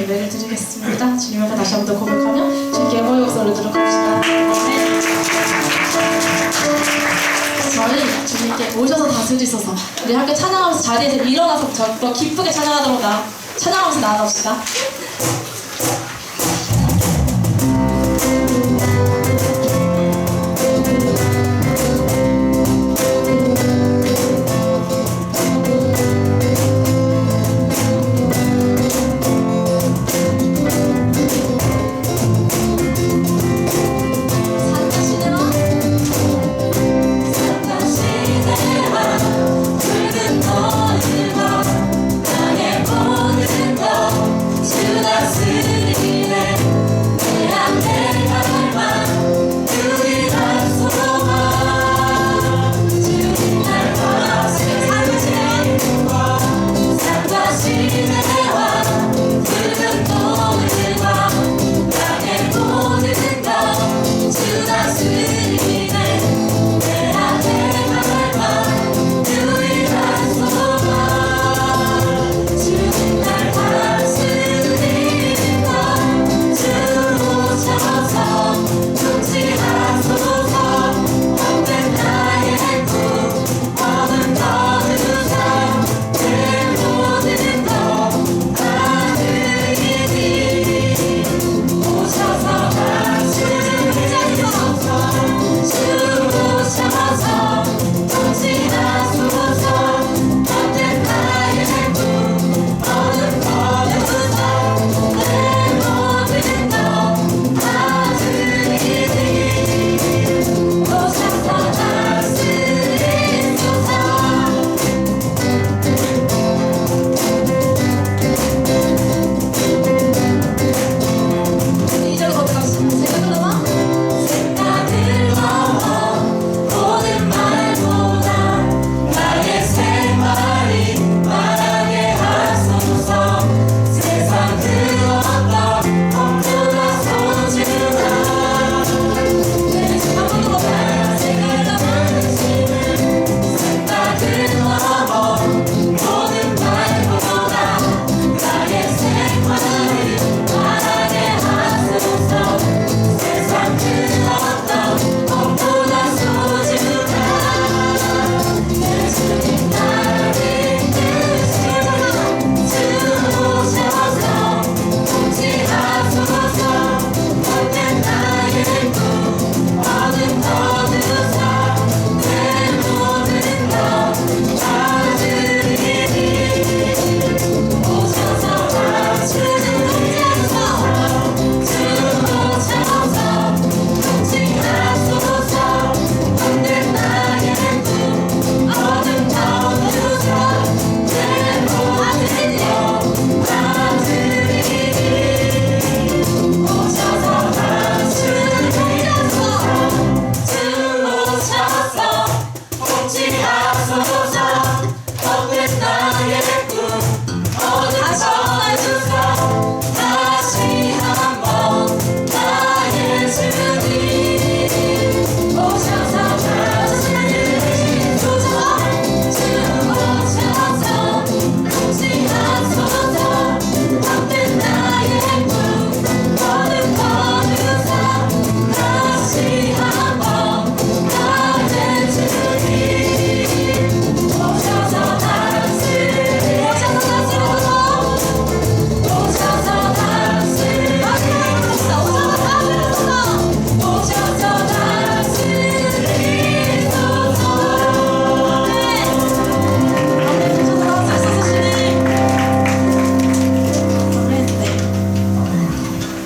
예배를 드리겠습니다. 주님 앞에 다시 한번 더 고백하며 주님께 영광의 박수 올리도록 합시다. 저희 주님께 오셔서 다스리소서. 우리 함께 찬양하면서 자리에서 일어나서 더 기쁘게 찬양하도록 찬양하면서 나아갑시다.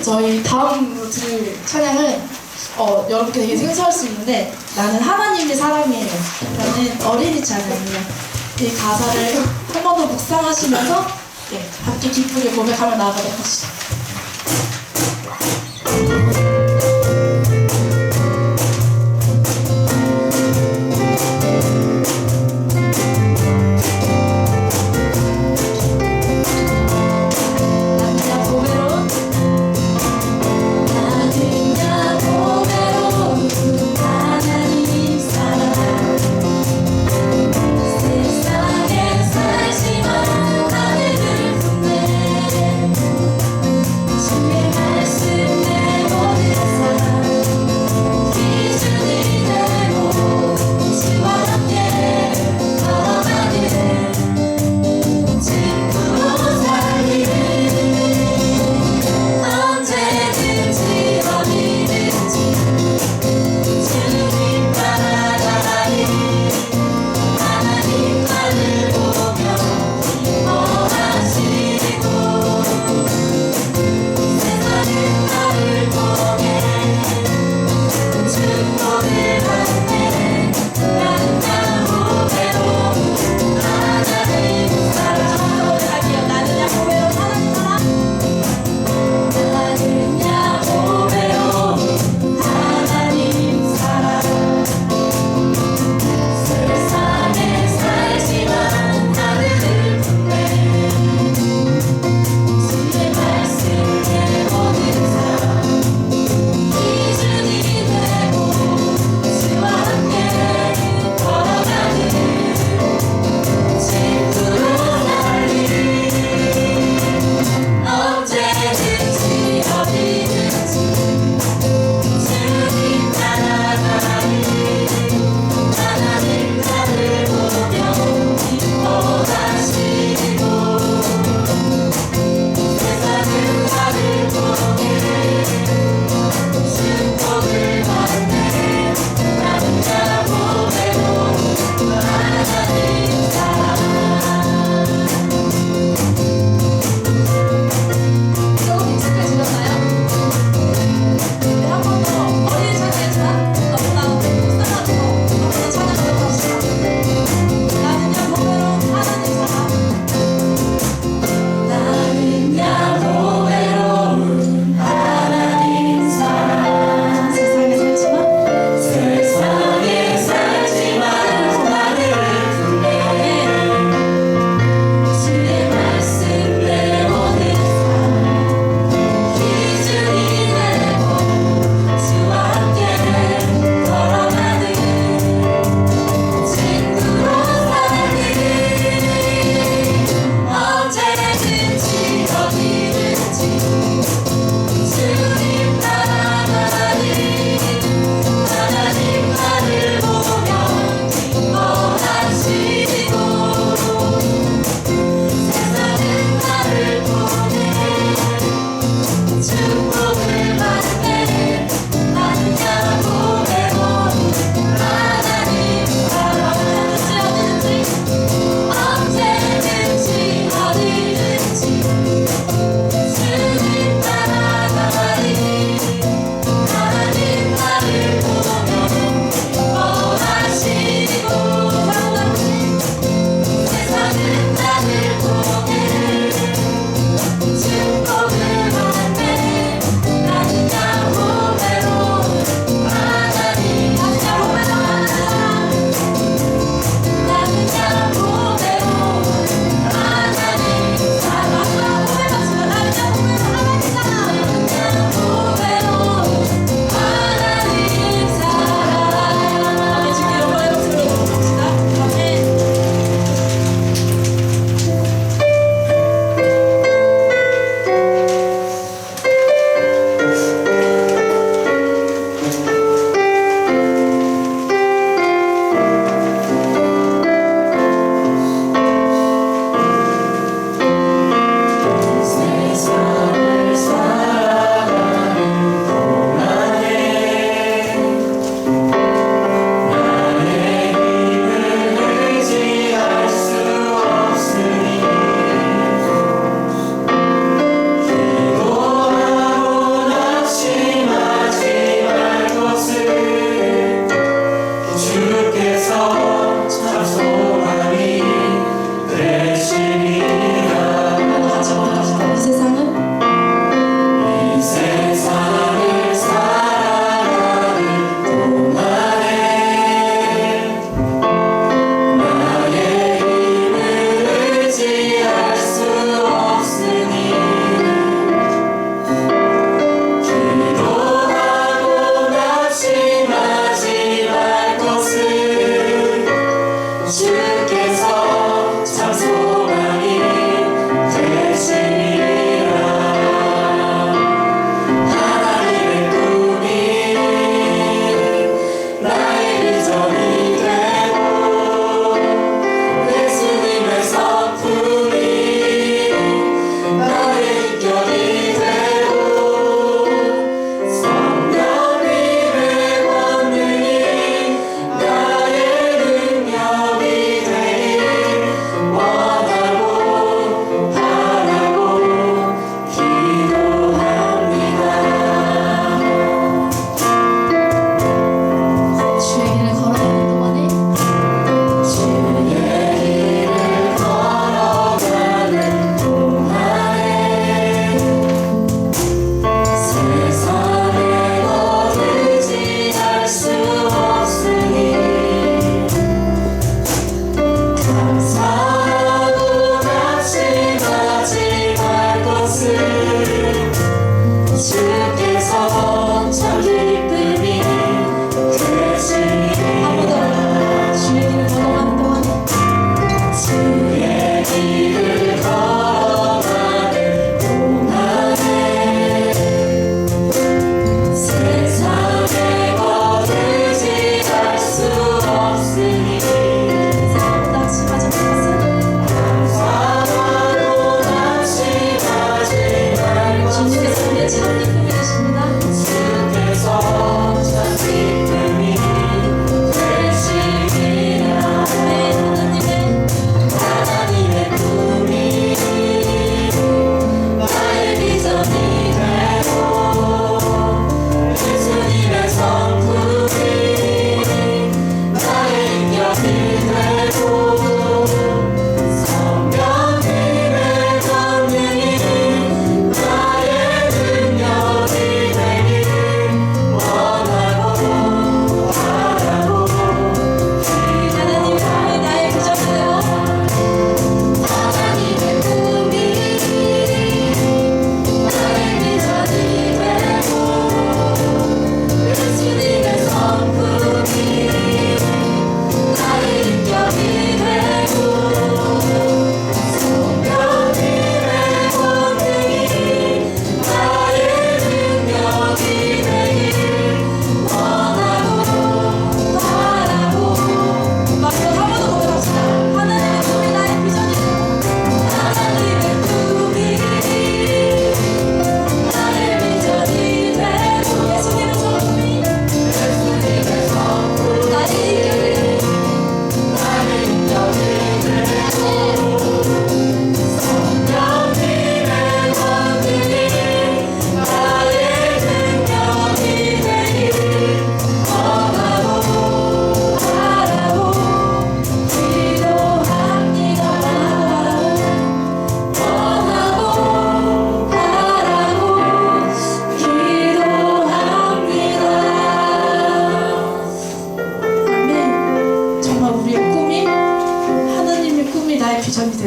저희 다음으로 들을 찬양은 여러분께 되게 생소할 수 있는데 나는 하나님의 사람이에요 라는 어린이 찬양이에요. 이 가사를 한 번 더 묵상하시면서 함께 기쁘게 고백하며 나아가도록 하시죠. 세상에 살지만 하늘을 품네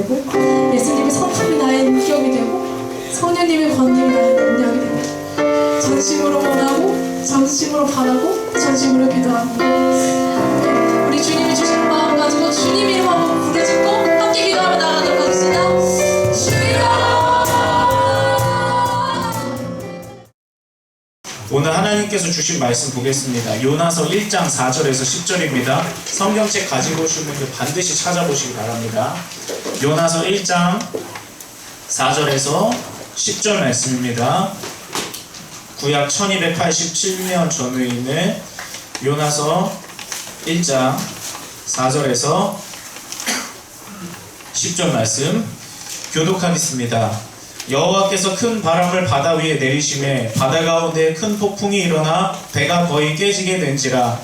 되고, 예수님의 성품이 나의 인격이 되고, 성령님의 권능이 나의 능력이 되고, 전심으로 원하고, 전심으로 바라고, 전심으로 기도하고, 우리 주님이 주신 마음 가지고 주님 이름 한번 부르짖고 함께 기도하며 나가도록 하겠습니다. 오늘 하나님께서 주신 말씀 보겠습니다. 요나서 1장 4절에서 10절입니다. 성경책 가지고 오신 분들 반드시 찾아보시기 바랍니다. 요나서 1장 4절에서 10절 말씀입니다. 구약 1287년 전후에 있는 요나서 1장 4절에서 10절 말씀 교독하겠습니다. 여호와께서 큰 바람을 바다 위에 내리심에 바다 가운데 큰 폭풍이 일어나 배가 거의 깨지게 된지라.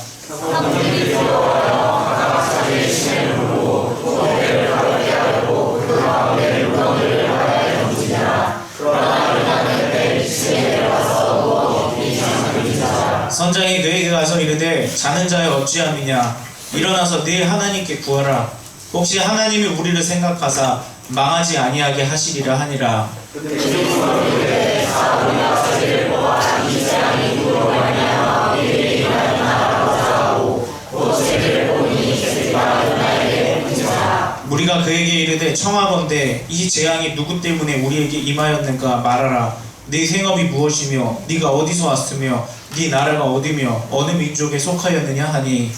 선장이 그에게 가서 이르되 자는 자여 어찌함이냐 일어나서 네 하나님께 구하라. 혹시 하나님이 우리를 생각하사 망하지 아니하게 하시리라 하니라. 우리가 그에게 이르되 청하건대 이 재앙이 누구 때문에 우리에게 임하였는가 말하라. 네 생업이 무엇이며 네가 어디서 왔으며 네 나라가 어디며 어느 민족에 속하였느냐 하니,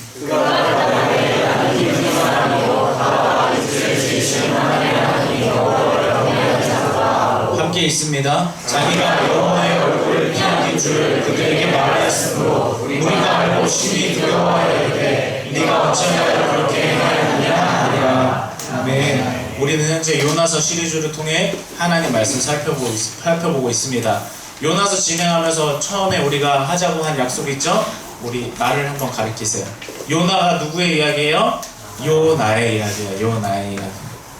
함께 있습니다. 자기가 여호와의 얼굴을 피하는 줄 그들에게 말하였으므로 우리가 알고 심히 두려워하여 이르되 네가 어찌하여 그렇게 행하였느냐 하니라. 아멘. 우리는 현재 요나서 시리즈를 통해 하나님 말씀 살펴보고 있습니다. 요나서 진행하면서 처음에 우리가 하자고 한 약속 있죠? 우리 나를 한번 가리키세요. 요나가 누구의 이야기예요? 요나의 이야기예요. 요나의 이야기.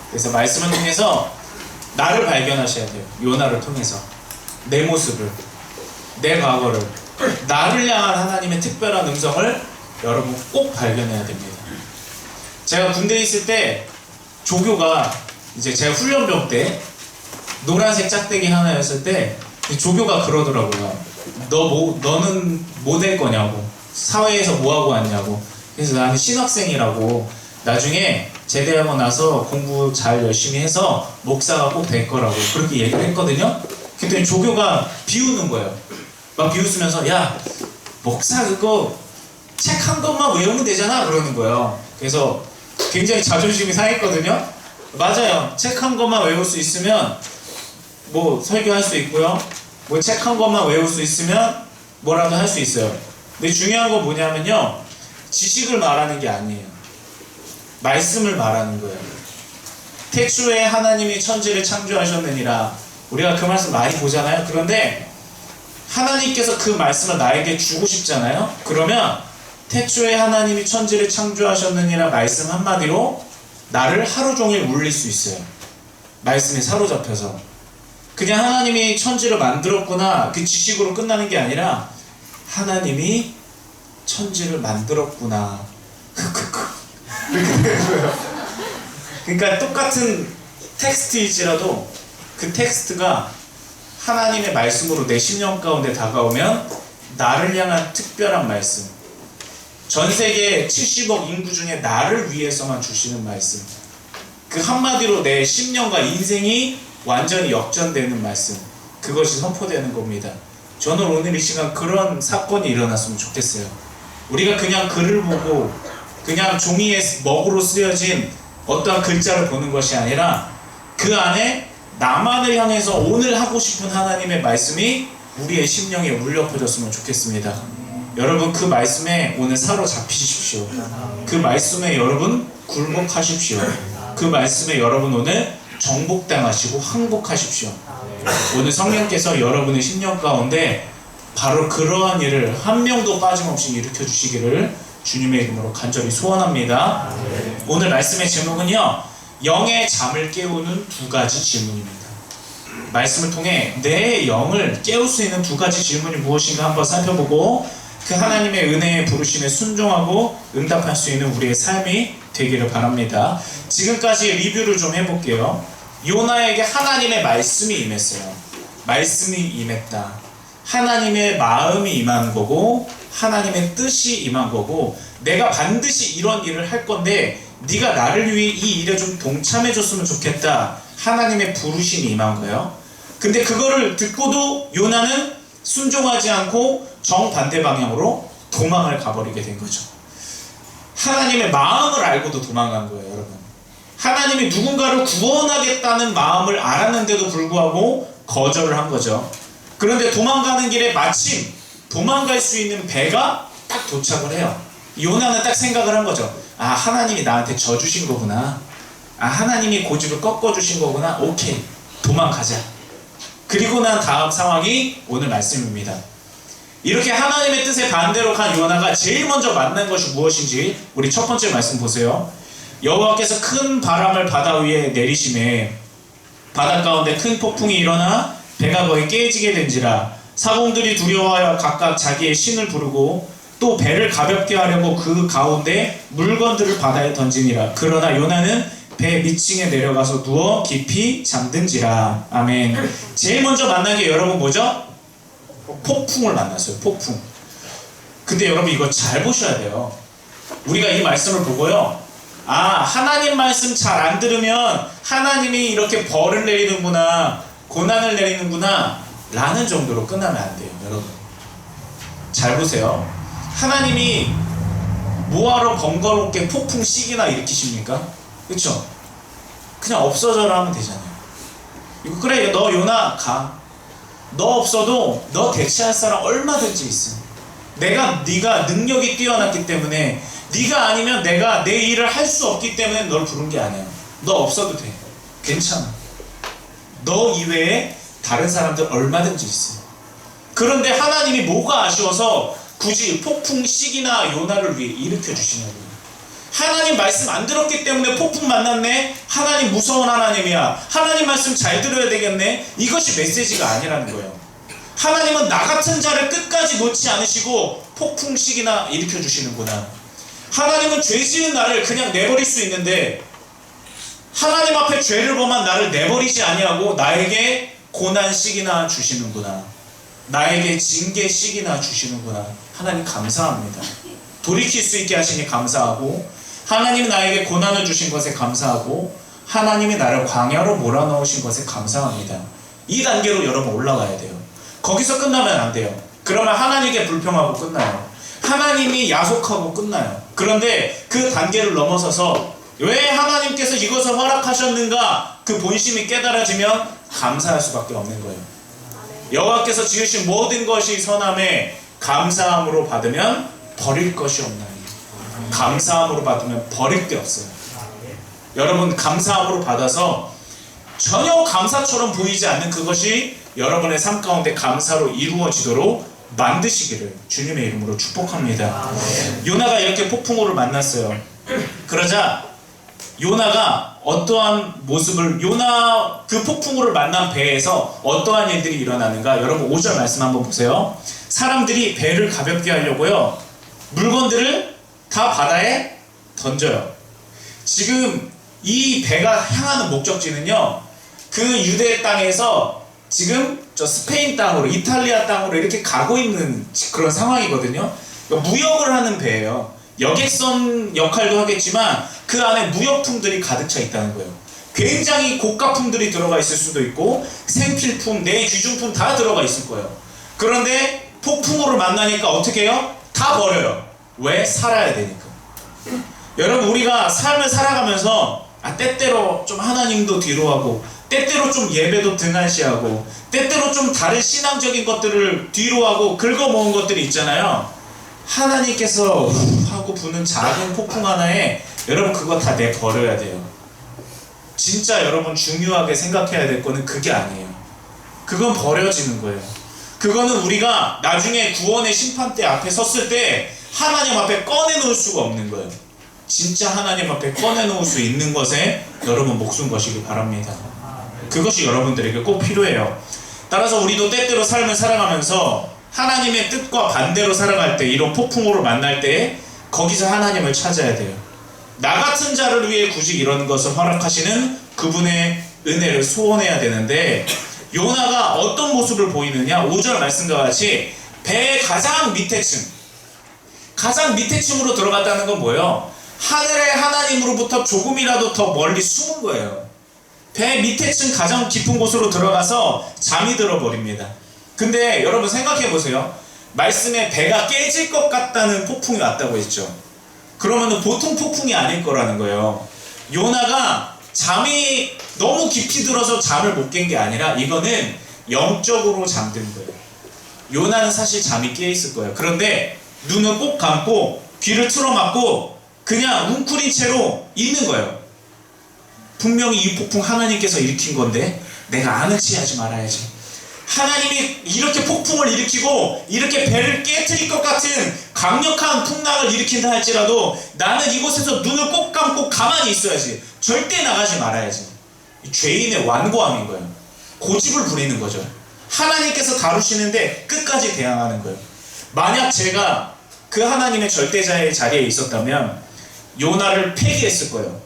그래서 말씀을 통해서 나를 발견하셔야 돼요. 요나를 통해서 내 모습을, 내 과거를, 나를 향한 하나님의 특별한 음성을 여러분 꼭 발견해야 됩니다. 제가 군대에 있을 때 조교가 이제 제가 훈련병 때 노란색 짝대기 하나였을 때 조교가 그러더라고요. 너는 뭐 될 거냐고, 사회에서 뭐 하고 왔냐고. 그래서 나는 신학생이라고, 나중에 제대하고 나서 공부 잘 열심히 해서 목사가 꼭 될 거라고 그렇게 얘기를 했거든요. 그랬더니 조교가 비웃는 거예요. 막 비웃으면서 야, 목사 그거 책 한 권만 외우면 되잖아 그러는 거예요. 그래서 굉장히 자존심이 상했거든요. 맞아요. 책 한 권만 외울 수 있으면 뭐 설교할 수 있고요. 뭐 책 한 권만 외울 수 있으면 뭐라도 할 수 있어요. 근데 중요한 건 뭐냐면요, 지식을 말하는 게 아니에요. 말씀을 말하는 거예요. 태초에 하나님이 천지를 창조하셨느니라. 우리가 그 말씀 많이 보잖아요. 그런데 하나님께서 그 말씀을 나에게 주고 싶잖아요. 그러면 태초에 하나님이 천지를 창조하셨느니라 말씀 한마디로 나를 하루 종일 울릴 수 있어요. 말씀에 사로잡혀서. 그냥 하나님이 천지를 만들었구나 그 지식으로 끝나는 게 아니라 하나님이 천지를 만들었구나. 그러니까 똑같은 텍스트일지라도 그 텍스트가 하나님의 말씀으로 내 심령 가운데 다가오면 나를 향한 특별한 말씀, 전 세계 70억 인구 중에 나를 위해서만 주시는 말씀, 그 한마디로 내 심령과 인생이 완전히 역전되는 말씀, 그것이 선포되는 겁니다. 저는 오늘 이 시간 그런 사건이 일어났으면 좋겠어요. 우리가 그냥 글을 보고 그냥 종이에 먹으로 쓰여진 어떠한 글자를 보는 것이 아니라 그 안에 나만을 향해서 오늘 하고 싶은 하나님의 말씀이 우리의 심령에 울려 퍼졌으면 좋겠습니다. 여러분 그 말씀에 오늘 사로잡히십시오. 그 말씀에 여러분 굴복하십시오. 그 말씀에 여러분 오늘 정복당하시고 항복하십시오. 오늘 성령께서 여러분의 심령 가운데 바로 그러한 일을 한 명도 빠짐없이 일으켜 주시기를 주님의 이름으로 간절히 소원합니다. 오늘 말씀의 제목은요, 영의 잠을 깨우는 두 가지 질문입니다. 말씀을 통해 내 영을 깨울 수 있는 두 가지 질문이 무엇인가 한번 살펴보고 그 하나님의 은혜의 부르심에 순종하고 응답할 수 있는 우리의 삶이 되기를 바랍니다. 지금까지 리뷰를 좀 해볼게요. 요나에게 하나님의 말씀이 임했어요. 말씀이 임했다. 하나님의 마음이 임한 거고 하나님의 뜻이 임한 거고 내가 반드시 이런 일을 할 건데 네가 나를 위해 이 일에 좀 동참해 줬으면 좋겠다. 하나님의 부르심이 임한 거예요. 근데 그거를 듣고도 요나는 순종하지 않고 정반대 방향으로 도망을 가버리게 된 거죠. 하나님의 마음을 알고도 도망간 거예요, 여러분. 하나님이 누군가를 구원하겠다는 마음을 알았는데도 불구하고 거절을 한 거죠. 그런데 도망가는 길에 마침 도망갈 수 있는 배가 딱 도착을 해요. 요나는 딱 생각을 한 거죠. 아, 하나님이 나한테 져주신 거구나. 아, 하나님이 고집을 꺾어주신 거구나. 오케이, 도망가자. 그리고 난 다음 상황이 오늘 말씀입니다. 이렇게 하나님의 뜻에 반대로 간 요나가 제일 먼저 만난 것이 무엇인지 우리 첫 번째 말씀 보세요. 여호와께서 큰 바람을 바다 위에 내리심에 바다 가운데 큰 폭풍이 일어나 배가 거의 깨지게 된지라. 사공들이 두려워하여 각각 자기의 신을 부르고 또 배를 가볍게 하려고 그 가운데 물건들을 바다에 던지니라. 그러나 요나는 배 밑층에 내려가서 누워 깊이 잠든지라. 아멘. 제일 먼저 만난 게 여러분 뭐죠? 폭풍을 만났어요. 폭풍. 근데 여러분 이거 잘 보셔야 돼요. 우리가 이 말씀을 보고요, 아, 하나님 말씀 잘 안 들으면 하나님이 이렇게 벌을 내리는구나, 고난을 내리는구나 라는 정도로 끝나면 안 돼요. 여러분 잘 보세요. 하나님이 뭐하러 번거롭게 폭풍 시기나 일으키십니까? 그쵸? 그냥 없어져라 하면 되잖아요. 이거 그래, 너 요나 가. 너 없어도 너 대체할 사람 얼마든지 있어. 네가 능력이 뛰어났기 때문에, 네가 아니면 내가 내 일을 할 수 없기 때문에 널 부른 게 아니야. 너 없어도 돼. 괜찮아. 너 이외에 다른 사람들 얼마든지 있어. 그런데 하나님이 뭐가 아쉬워서 굳이 폭풍 시기나 요나를 위해 일으켜 주시냐고요. 하나님 말씀 안 들었기 때문에 폭풍 만났네? 하나님 무서운 하나님이야. 하나님 말씀 잘 들어야 되겠네? 이것이 메시지가 아니라는 거예요. 하나님은 나 같은 자를 끝까지 놓지 않으시고 폭풍 시기나 일으켜 주시는구나. 하나님은 죄 지은 나를 그냥 내버릴 수 있는데 하나님 앞에 죄를 범한 나를 내버리지 아니하고 나에게 고난 시기나 주시는구나. 나에게 징계 시기나 주시는구나. 하나님 감사합니다. 돌이킬 수 있게 하시니 감사하고, 하나님이 나에게 고난을 주신 것에 감사하고, 하나님이 나를 광야로 몰아넣으신 것에 감사합니다. 이 단계로 여러분 올라가야 돼요. 거기서 끝나면 안 돼요. 그러면 하나님께 불평하고 끝나요. 하나님이 야속하고 끝나요. 그런데 그 단계를 넘어서서 왜 하나님께서 이것을 허락하셨는가 그 본심이 깨달아지면 감사할 수밖에 없는 거예요. 여호와께서 지으신 모든 것이 선함에 감사함으로 받으면 버릴 것이 없나니. 감사함으로 받으면 버릴 게 없어요. 여러분 감사함으로 받아서 전혀 감사처럼 보이지 않는 그것이 여러분의 삶 가운데 감사로 이루어지도록 만드시기를 주님의 이름으로 축복합니다. 요나가 이렇게 폭풍우를 만났어요. 그러자 요나가 어떠한 모습을, 요나 그 폭풍우를 만난 배에서 어떠한 일들이 일어나는가, 여러분 5절 말씀 한번 보세요. 사람들이 배를 가볍게 하려고요, 물건들을 다 바다에 던져요. 지금 이 배가 향하는 목적지는요, 그 유대 땅에서 지금 저 스페인 땅으로, 이탈리아 땅으로 이렇게 가고 있는 그런 상황이거든요. 무역을 하는 배예요. 여객선 역할도 하겠지만 그 안에 무역품들이 가득 차 있다는 거예요. 굉장히 고가품들이 들어가 있을 수도 있고 생필품, 내 귀중품 다 들어가 있을 거예요. 그런데 폭풍우를 만나니까 어떻게 해요? 다 버려요. 왜? 살아야 되니까. 여러분 우리가 삶을 살아가면서 때때로 좀 하나님도 뒤로 하고, 때때로 좀 예배도 등한시하고, 때때로 좀 다른 신앙적인 것들을 뒤로 하고 긁어모은 것들이 있잖아요. 하나님께서 하고 부는 작은 폭풍 하나에 여러분 그거 다 내버려야 돼요. 진짜 여러분 중요하게 생각해야 될 거는 그게 아니에요. 그건 버려지는 거예요. 그거는 우리가 나중에 구원의 심판대 앞에 섰을 때 하나님 앞에 꺼내놓을 수가 없는 거예요. 진짜 하나님 앞에 꺼내놓을 수 있는 것에 여러분 목숨 거시기 바랍니다. 그것이 여러분들에게 꼭 필요해요. 따라서 우리도 때때로 삶을 살아가면서 하나님의 뜻과 반대로 살아갈 때, 이런 폭풍우를 만날 때 거기서 하나님을 찾아야 돼요. 나 같은 자를 위해 굳이 이런 것을 허락하시는 그분의 은혜를 소원해야 되는데, 요나가 어떤 모습을 보이느냐? 5절 말씀과 같이 배의 가장 밑에 층으로 들어갔다는 건 뭐예요? 하늘의 하나님으로부터 조금이라도 더 멀리 숨은 거예요. 배 밑에 층 가장 깊은 곳으로 들어가서 잠이 들어버립니다. 근데 여러분 생각해 보세요. 말씀에 배가 깨질 것 같다는 폭풍이 왔다고 했죠. 그러면 보통 폭풍이 아닐 거라는 거예요. 요나가 잠이 너무 깊이 들어서 잠을 못 깬 게 아니라 이거는 영적으로 잠든 거예요. 요나는 사실 잠이 깨 있을 거예요. 그런데 눈을 꼭 감고 귀를 틀어막고 그냥 웅크린 채로 있는 거예요. 분명히 이 폭풍 하나님께서 일으킨 건데 내가 아는 체 하지 말아야지. 하나님이 이렇게 폭풍을 일으키고 이렇게 배를 깨트릴 것 같은 강력한 풍랑을 일으킨다 할지라도 나는 이곳에서 눈을 꼭 감고 가만히 있어야지. 절대 나가지 말아야지. 죄인의 완고함인 거예요. 고집을 부리는 거죠. 하나님께서 다루시는데 끝까지 대항하는 거예요. 만약 제가 그 하나님의 절대자의 자리에 있었다면 요나를 폐기했을 거예요.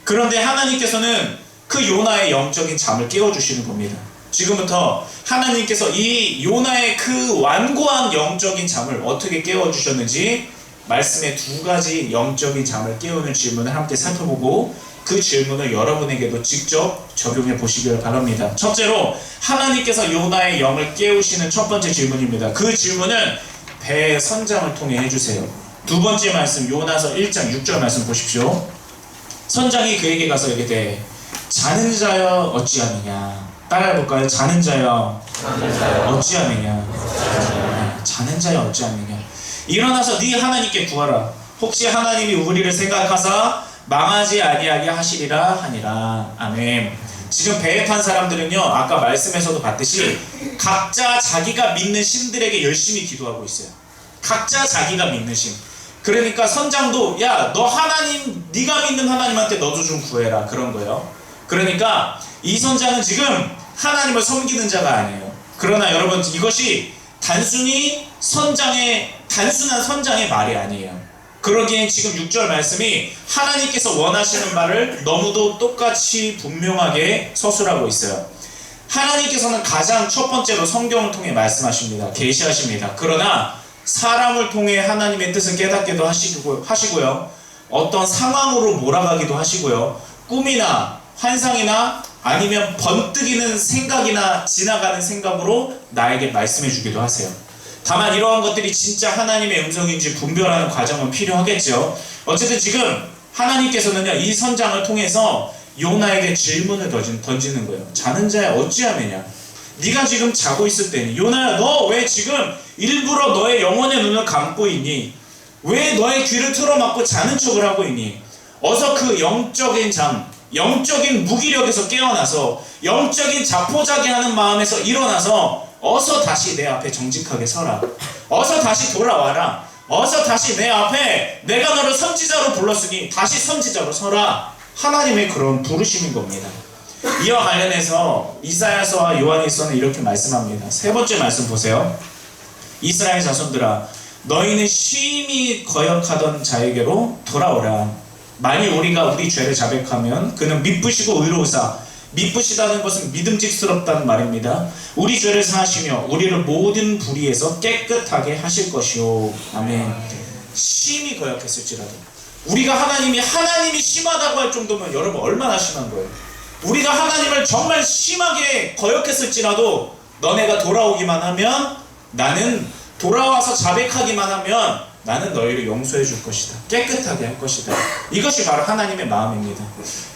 그런데 하나님께서는 그 요나의 영적인 잠을 깨워주시는 겁니다. 지금부터 하나님께서 이 요나의 그 완고한 영적인 잠을 어떻게 깨워주셨는지 말씀의 2가지 영적인 잠을 깨우는 질문을 함께 살펴보고 그 질문을 여러분에게도 직접 적용해 보시길 바랍니다. 첫째로 하나님께서 요나의 영을 깨우시는 첫 번째 질문입니다. 그 질문은 배의 선장을 통해 해주세요. 두 번째 말씀 요나서 1장 6절 말씀 보십시오. 선장이 그에게 가서 이르되 자는 자여 어찌하느냐. 따라해볼까요? 자는 자여 어찌하느냐. 자는 자여 어찌하느냐. 일어나서 네 하나님께 구하라. 혹시 하나님이 우리를 생각하사 망하지 아니하게 하시리라 하니라. 아멘. 지금 배에 탄 사람들은요, 아까 말씀에서도 봤듯이 각자 자기가 믿는 신들에게 열심히 기도하고 있어요. 각자 자기가 믿는 신. 그러니까 선장도 야, 너 하나님, 네가 믿는 하나님한테 너도 좀 구해라, 그런 거예요. 그러니까 이 선장은 지금 하나님을 섬기는 자가 아니에요. 그러나 여러분, 이것이 단순한 선장의 말이 아니에요. 그러기엔 지금 6절 말씀이 하나님께서 원하시는 바를 너무도 똑같이 분명하게 서술하고 있어요. 하나님께서는 가장 첫 번째로 성경을 통해 말씀하십니다. 계시하십니다. 그러나 사람을 통해 하나님의 뜻을 깨닫기도 하시고요. 어떤 상황으로 몰아가기도 하시고요. 꿈이나 환상이나 아니면 번뜩이는 생각이나 지나가는 생각으로 나에게 말씀해 주기도 하세요. 다만 이러한 것들이 진짜 하나님의 음성인지 분별하는 과정은 필요하겠죠. 어쨌든 지금 하나님께서는요, 이 선장을 통해서 요나에게 질문을 던지는 거예요. 자는 자야 어찌하느냐. 네가 지금 자고 있을 때니, 요나야 너 왜 지금 일부러 너의 영혼의 눈을 감고 있니? 왜 너의 귀를 틀어막고 자는 척을 하고 있니? 어서 그 영적인 잠, 영적인 무기력에서 깨어나서 영적인 자포자기하는 마음에서 일어나서 어서 다시 내 앞에 정직하게 서라. 어서 다시 돌아와라. 어서 다시 내 앞에 내가 너를 선지자로 불렀으니 다시 선지자로 서라. 하나님의 그런 부르심인 겁니다. 이와 관련해서 이사야서와 요한일서는 이렇게 말씀합니다. 세 번째 말씀 보세요. 이스라엘 자손들아, 너희는 심히 거역하던 자에게로 돌아오라. 만일 우리가 우리 죄를 자백하면 그는 미쁘시고 의로우사. 미쁘시다는 것은 믿음직스럽다는 말입니다. 우리 죄를 사하시며 우리를 모든 불의에서 깨끗하게 하실 것이요. 아멘. 심히 거역했을지라도, 우리가 하나님이 심하다고 할 정도면 여러분 얼마나 심한 거예요. 우리가 하나님을 정말 심하게 거역했을지라도 너네가 돌아오기만 하면, 나는 돌아와서 자백하기만 하면 나는 너희를 용서해 줄 것이다. 깨끗하게 할 것이다. 이것이 바로 하나님의 마음입니다.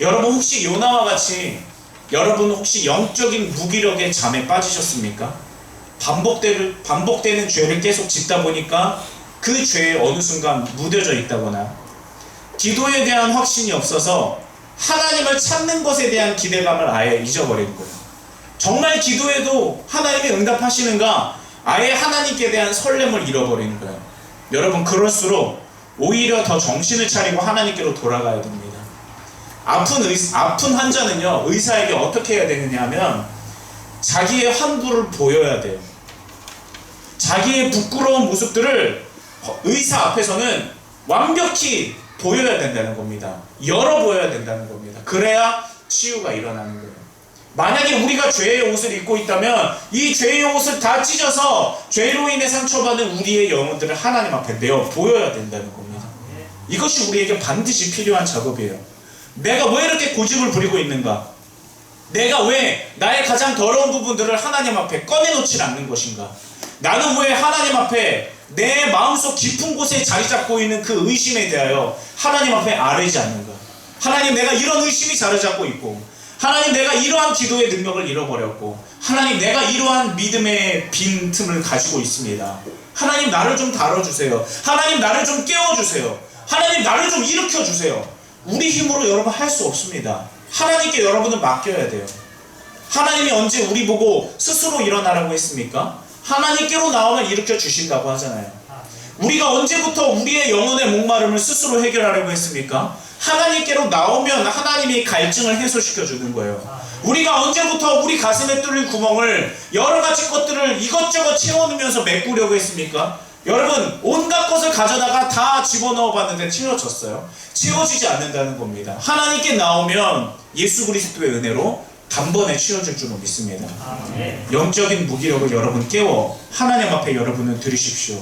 여러분 혹시 요나와 같이 여러분 혹시 영적인 무기력의 잠에 빠지셨습니까? 반복되는 죄를 계속 짓다 보니까 그 죄에 어느 순간 무뎌져 있다거나, 기도에 대한 확신이 없어서 하나님을 찾는 것에 대한 기대감을 아예 잊어버리는 거예요. 정말 기도해도 하나님이 응답하시는가? 아예 하나님께 대한 설렘을 잃어버리는 거예요. 여러분, 그럴수록 오히려 더 정신을 차리고 하나님께로 돌아가야 됩니다. 아픈 환자는요, 의사에게 어떻게 해야 되느냐 하면 자기의 환부를 보여야 돼요. 자기의 부끄러운 모습들을 의사 앞에서는 완벽히 보여야 된다는 겁니다. 열어 보여야 된다는 겁니다. 그래야 치유가 일어나는 거예요. 만약에 우리가 죄의 옷을 입고 있다면 이 죄의 옷을 다 찢어서 죄로 인해 상처받은 우리의 영혼들을 하나님 앞에 내어 보여야 된다는 겁니다. 이것이 우리에게 반드시 필요한 작업이에요. 내가 왜 이렇게 고집을 부리고 있는가? 내가 왜 나의 가장 더러운 부분들을 하나님 앞에 꺼내놓지 않는 것인가? 나는 왜 하나님 앞에 내 마음속 깊은 곳에 자리 잡고 있는 그 의심에 대하여 하나님 앞에 아뢰지 않는가? 하나님, 내가 이런 의심이 자리 잡고 있고, 하나님, 내가 이러한 기도의 능력을 잃어버렸고, 하나님, 내가 이러한 믿음의 빈틈을 가지고 있습니다. 하나님, 나를 좀 다뤄주세요. 하나님, 나를 좀 깨워주세요. 하나님, 나를 좀 일으켜주세요. 우리 힘으로 여러분 할 수 없습니다. 하나님께 여러분은 맡겨야 돼요. 하나님이 언제 우리 보고 스스로 일어나라고 했습니까? 하나님께로 나오면 일으켜 주신다고 하잖아요. 우리가 언제부터 우리의 영혼의 목마름을 스스로 해결하려고 했습니까? 하나님께로 나오면 하나님이 갈증을 해소시켜 주는 거예요. 우리가 언제부터 우리 가슴에 뚫린 구멍을 여러 가지 것들을 이것저것 채워넣으면서 메꾸려고 했습니까? 여러분, 온갖 것을 가져다가 다 집어넣어 봤는데 채워졌어요? 채워지지 않는다는 겁니다. 하나님께 나오면 예수 그리스도의 은혜로 단번에 채워질 줄로 믿습니다. 영적인 무기력을 여러분 깨워 하나님 앞에 여러분은 드리십시오.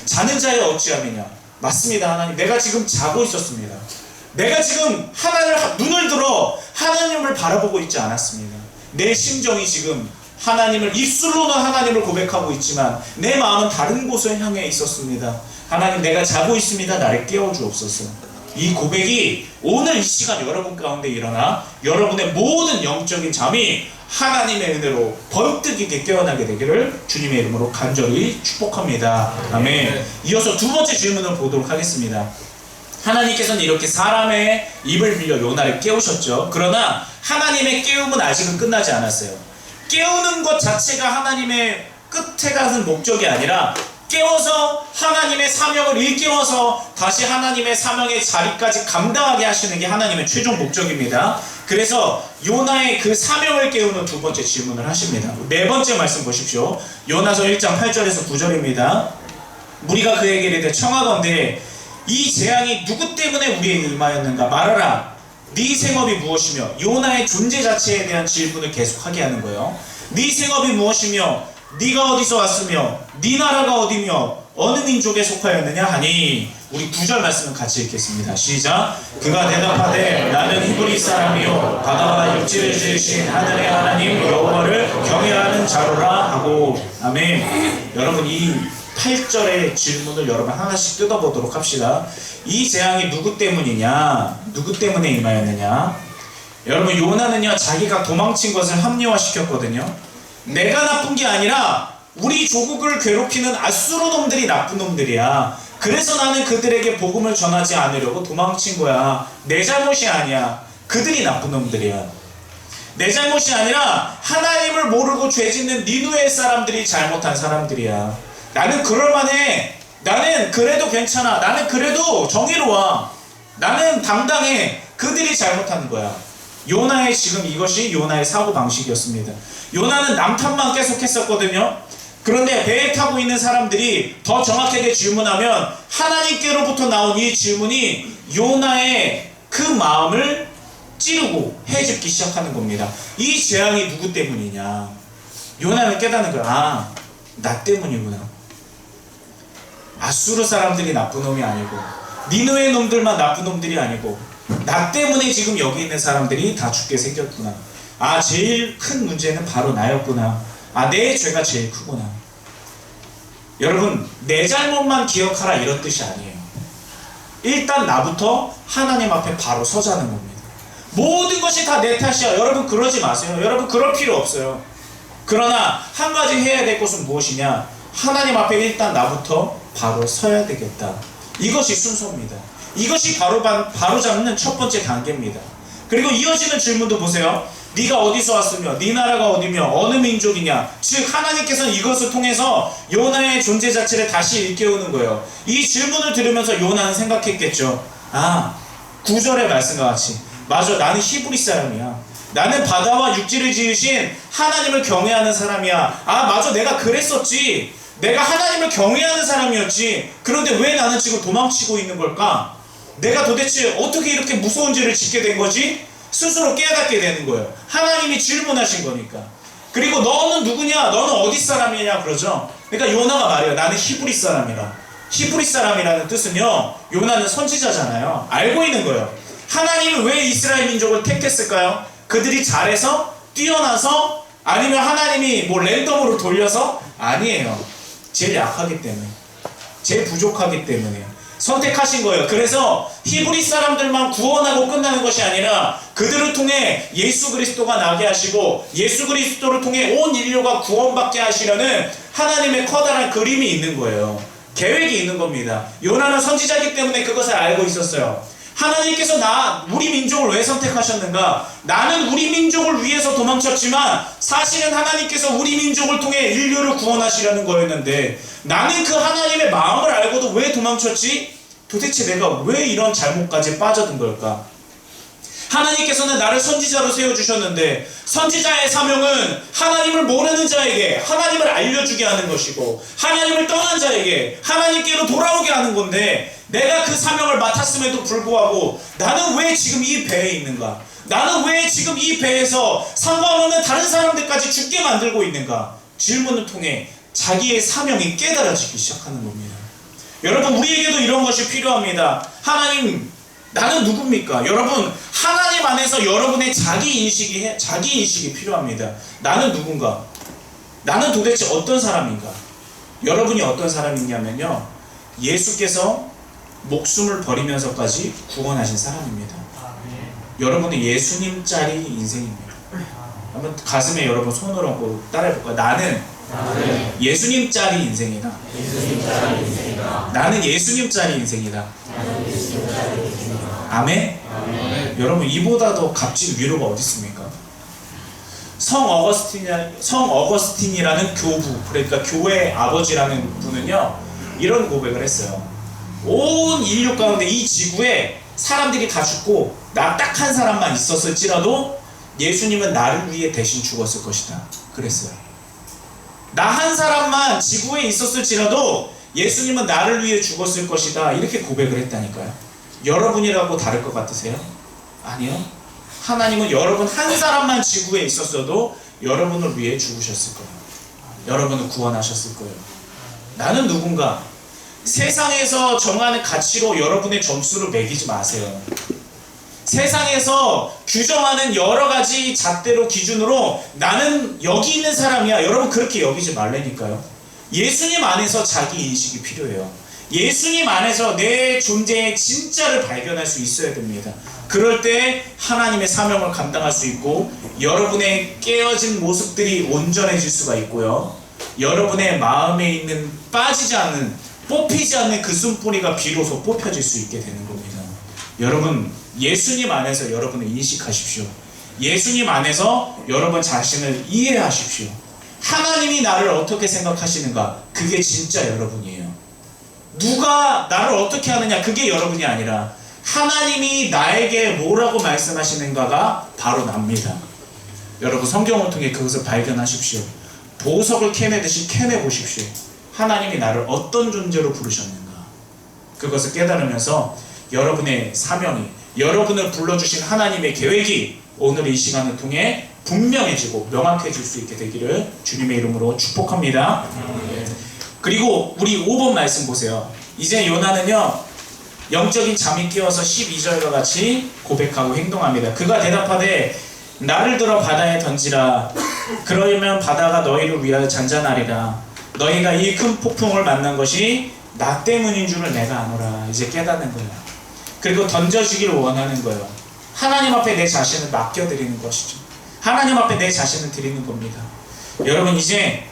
자는 자의 어찌함이냐? 맞습니다. 하나님, 내가 지금 자고 있었습니다. 내가 지금 눈을 들어 하나님을 바라보고 있지 않았습니다. 내 심정이 지금 하나님을, 입술로는 하나님을 고백하고 있지만 내 마음은 다른 곳을 향해 있었습니다. 하나님, 내가 자고 있습니다. 나를 깨워주옵소서. 이 고백이 오늘 이 시간 여러분 가운데 일어나 여러분의 모든 영적인 잠이 하나님의 은혜로 번뜩이게 깨어나게 되기를 주님의 이름으로 간절히 축복합니다. 아멘. 이어서 두 번째 질문을 보도록 하겠습니다. 하나님께서는 이렇게 사람의 입을 빌려 요나를 깨우셨죠. 그러나 하나님의 깨움은 아직은 끝나지 않았어요. 깨우는 것 자체가 하나님의 끝에 가는 목적이 아니라 깨워서 하나님의 사명을 일깨워서 다시 하나님의 사명의 자리까지 감당하게 하시는 게 하나님의 최종 목적입니다. 그래서 요나의 그 사명을 깨우는 두 번째 질문을 하십니다. 네 번째 말씀 보십시오. 요나서 1장 8절에서 9절입니다. 무리가 그에게 이르되 청하건대 이 재앙이 누구 때문에 우리에게 임하였는가 말하라. 네 생업이 무엇이며, 요나의 존재 자체에 대한 질문을 계속하게 하는 거예요. 네 생업이 무엇이며, 네가 어디서 왔으며, 네 나라가 어디며, 어느 민족에 속하였느냐 하니, 우리 9절 말씀을 같이 읽겠습니다. 시작. 그가 대답하되 나는 히브리 사람이요 바다와 육지를 지으신 하늘의 하나님 여호와를 경외하는 자로라 하고. 아멘. 여러분, 이 8절의 질문을 여러분 하나씩 뜯어보도록 합시다. 이 재앙이 누구 때문이냐? 누구 때문에 임하였느냐? 여러분, 요나는요 자기가 도망친 것을 합리화시켰거든요. 내가 나쁜 게 아니라 우리 조국을 괴롭히는 아수르 놈들이 나쁜 놈들이야. 그래서 나는 그들에게 복음을 전하지 않으려고 도망친 거야. 내 잘못이 아니야. 그들이 나쁜 놈들이야. 내 잘못이 아니라 하나님을 모르고 죄짓는 니누의 사람들이 잘못한 사람들이야. 나는 그럴만해. 나는 그래도 괜찮아. 나는 그래도 정의로워. 나는 당당해. 그들이 잘못하는 거야. 요나의 지금 이것이 요나의 사고방식이었습니다. 요나는 남탓만 계속 했었거든요. 그런데 배에 타고 있는 사람들이 더 정확하게 질문하면 하나님께로부터 나온 이 질문이 요나의 그 마음을 찌르고 해집기 시작하는 겁니다. 이 재앙이 누구 때문이냐? 요나는 깨닫는 거야. 아, 나 때문이구나. 아수르 사람들이 나쁜 놈이 아니고, 니느웨 놈들만 나쁜 놈들이 아니고, 나 때문에 지금 여기 있는 사람들이 다 죽게 생겼구나. 아, 제일 큰 문제는 바로 나였구나. 아, 내 죄가 제일 크구나. 여러분, 내 잘못만 기억하라 이런 뜻이 아니에요. 일단 나부터 하나님 앞에 바로 서자는 겁니다. 모든 것이 다 내 탓이야. 여러분, 그러지 마세요. 여러분, 그럴 필요 없어요. 그러나 한 가지 해야 될 것은 무엇이냐? 하나님 앞에 일단 나부터 바로 서야 되겠다. 이것이 순서입니다. 이것이 바로 잡는 첫 번째 단계입니다. 그리고 이어지는 질문도 보세요. 네가 어디서 왔으며, 네 나라가 어디며, 어느 민족이냐. 즉 하나님께서는 이것을 통해서 요나의 존재 자체를 다시 일깨우는 거예요. 이 질문을 들으면서 요나는 생각했겠죠. 아, 9절의 말씀과 같이, 맞아, 나는 히브리 사람이야. 나는 바다와 육지를 지으신 하나님을 경외하는 사람이야. 아, 맞아, 내가 그랬었지. 내가 하나님을 경외하는 사람이었지. 그런데 왜 나는 지금 도망치고 있는 걸까? 내가 도대체 어떻게 이렇게 무서운 죄를 짓게 된 거지? 스스로 깨닫게 되는 거예요. 하나님이 질문하신 거니까. 그리고 너는 누구냐? 너는 어디 사람이냐? 그러죠. 그러니까 요나가 말해요. 나는 히브리 사람이라. 히브리 사람이라는 뜻은요, 요나는 선지자잖아요. 알고 있는 거예요. 하나님은 왜 이스라엘 민족을 택했을까요? 그들이 잘해서? 뛰어나서? 아니면 하나님이 뭐 랜덤으로 돌려서? 아니에요. 제일 약하기 때문에, 제일 부족하기 때문에 선택하신 거예요. 그래서 히브리 사람들만 구원하고 끝나는 것이 아니라 그들을 통해 예수 그리스도가 나게 하시고 예수 그리스도를 통해 온 인류가 구원받게 하시려는 하나님의 커다란 그림이 있는 거예요. 계획이 있는 겁니다. 요나는 선지자이기 때문에 그것을 알고 있었어요. 하나님께서 우리 민족을 왜 선택하셨는가? 나는 우리 민족을 위해서 도망쳤지만 사실은 하나님께서 우리 민족을 통해 인류를 구원하시려는 거였는데 나는 그 하나님의 마음을 알고도 왜 도망쳤지? 도대체 내가 왜 이런 잘못까지 빠져든 걸까? 하나님께서는 나를 선지자로 세워주셨는데 선지자의 사명은 하나님을 모르는 자에게 하나님을 알려주게 하는 것이고 하나님을 떠난 자에게 하나님께로 돌아오게 하는 건데 내가 그 사명을 맡았음에도 불구하고 나는 왜 지금 이 배에 있는가? 나는 왜 지금 이 배에서 상관없는 다른 사람들까지 죽게 만들고 있는가? 질문을 통해 자기의 사명이 깨달아지기 시작하는 겁니다. 여러분, 우리에게도 이런 것이 필요합니다. 하나님, 나는 누굽니까? 여러분, 하나님 안에서 여러분의 자기 인식이 필요합니다. 나는 누군가? 나는 도대체 어떤 사람인가? 여러분이 어떤 사람이냐면요, 예수께서 목숨을 버리면서까지 구원하신 사람입니다. 여러분은 예수님짜리 인생입니다. 한번 가슴에 여러분 손을 얹고 따라해볼까요? 나는 예수님짜리 인생이다. 나는 예수님짜리 인생이다. 아멘? 여러분, 이보다 더 값진 위로가 어디 있습니까? 성 어거스틴이라는 교부, 그러니까 교회의 아버지라는 분은요, 이런 고백을 했어요. 온 인류 가운데 이 지구에 사람들이 다 죽고 나 딱 한 사람만 있었을지라도 예수님은 나를 위해 대신 죽었을 것이다. 그랬어요. 나 한 사람만 지구에 있었을지라도 예수님은 나를 위해 죽었을 것이다. 이렇게 고백을 했다니까요. 여러분이라고 다를 것 같으세요? 아니요. 하나님은 여러분 한 사람만 지구에 있었어도 여러분을 위해 죽으셨을 거예요. 여러분을 구원하셨을 거예요. 나는 누군가? 세상에서 정하는 가치로 여러분의 점수를 매기지 마세요. 세상에서 규정하는 여러 가지 잣대로 기준으로 나는 여기 있는 사람이야. 여러분, 그렇게 여기지 말라니까요. 예수님 안에서 자기 인식이 필요해요. 예수님 안에서 내 존재의 진짜를 발견할 수 있어야 됩니다. 그럴 때 하나님의 사명을 감당할 수 있고 여러분의 깨어진 모습들이 온전해질 수가 있고요. 여러분의 마음에 있는 빠지지 않는, 뽑히지 않는 그 숨뿌리가 비로소 뽑혀질 수 있게 되는 겁니다. 여러분, 예수님 안에서 여러분을 인식하십시오. 예수님 안에서 여러분 자신을 이해하십시오. 하나님이 나를 어떻게 생각하시는가? 그게 진짜 여러분이에요. 누가 나를 어떻게 하느냐? 그게 여러분이 아니라 하나님이 나에게 뭐라고 말씀하시는가가 바로 납니다. 여러분, 성경을 통해 그것을 발견하십시오. 보석을 캐내듯이 캐내보십시오. 하나님이 나를 어떤 존재로 부르셨는가? 그것을 깨달으면서 여러분의 사명이, 여러분을 불러주신 하나님의 계획이 오늘 이 시간을 통해 분명해지고 명확해질 수 있게 되기를 주님의 이름으로 축복합니다. 그리고 우리 5번 말씀 보세요. 이제 요나는요, 영적인 잠이 깨어서 12절과 같이 고백하고 행동합니다. 그가 대답하되 나를 들어 바다에 던지라. 그러면 바다가 너희를 위하여 잔잔하리라. 너희가 이 큰 폭풍을 만난 것이 나 때문인 줄을 내가 아노라. 이제 깨닫는 거예요. 그리고 던져지기를 원하는 거예요. 하나님 앞에 내 자신을 맡겨드리는 것이죠. 하나님 앞에 내 자신을 드리는 겁니다. 여러분, 이제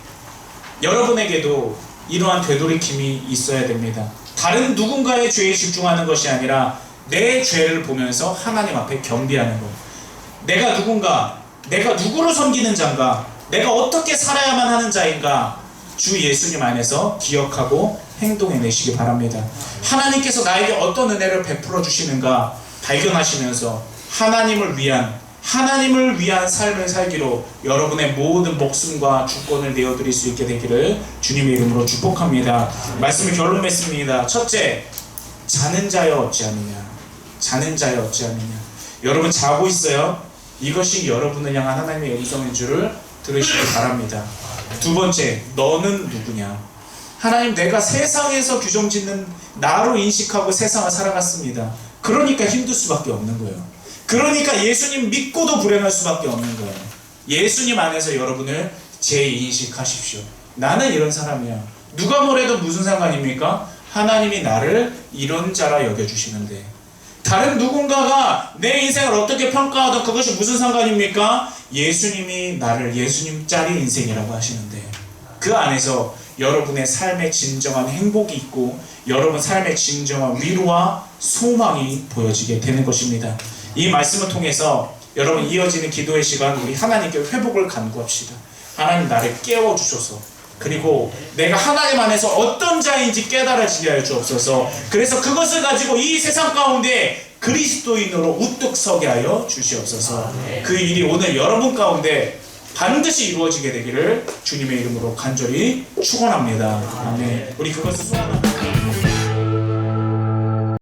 여러분에게도 이러한 되돌이킴이 있어야 됩니다. 다른 누군가의 죄에 집중하는 것이 아니라 내 죄를 보면서 하나님 앞에 겸비하는 것. 내가 누군가, 내가 누구를 섬기는 자인가, 내가 어떻게 살아야만 하는 자인가, 주 예수님 안에서 기억하고 행동해내시기 바랍니다. 하나님께서 나에게 어떤 은혜를 베풀어 주시는가 발견하시면서 하나님을 위한, 하나님을 위한 삶을 살기로 여러분의 모든 목숨과 주권을 내어드릴 수 있게 되기를 주님의 이름으로 축복합니다. 말씀을 결론 맺습니다. 첫째, 자는 자여 어찌하느냐. 자는 자여 어찌하느냐. 여러분 자고 있어요? 이것이 여러분을 향한 하나님의 음성인 줄을 들으시기 바랍니다. 두 번째, 너는 누구냐. 하나님, 내가 세상에서 규정짓는 나로 인식하고 세상을 살아갔습니다. 그러니까 힘들 수밖에 없는 거예요. 그러니까 예수님 믿고도 불행할 수밖에 없는 거예요. 예수님 안에서 여러분을 재인식하십시오. 나는 이런 사람이야. 누가 뭐래도 무슨 상관입니까? 하나님이 나를 이런 자라 여겨주시는데, 다른 누군가가 내 인생을 어떻게 평가하든 그것이 무슨 상관입니까? 예수님이 나를 예수님짜리 인생이라고 하시는데, 그 안에서 여러분의 삶의 진정한 행복이 있고 여러분 삶의 진정한 위로와 소망이 보여지게 되는 것입니다. 이 말씀을 통해서 여러분 이어지는 기도의 시간, 우리 하나님께 회복을 간구합시다. 하나님, 나를 깨워주셔서, 그리고 내가 하나님 안에서 어떤 자인지 깨달아지게 하여 주옵소서. 그래서 그것을 가지고 이 세상 가운데 그리스도인으로 우뚝 서게 하여 주시옵소서. 그 일이 오늘 여러분 가운데 반드시 이루어지게 되기를 주님의 이름으로 간절히 축원합니다. 아멘. 우리 그것을 소원합니다.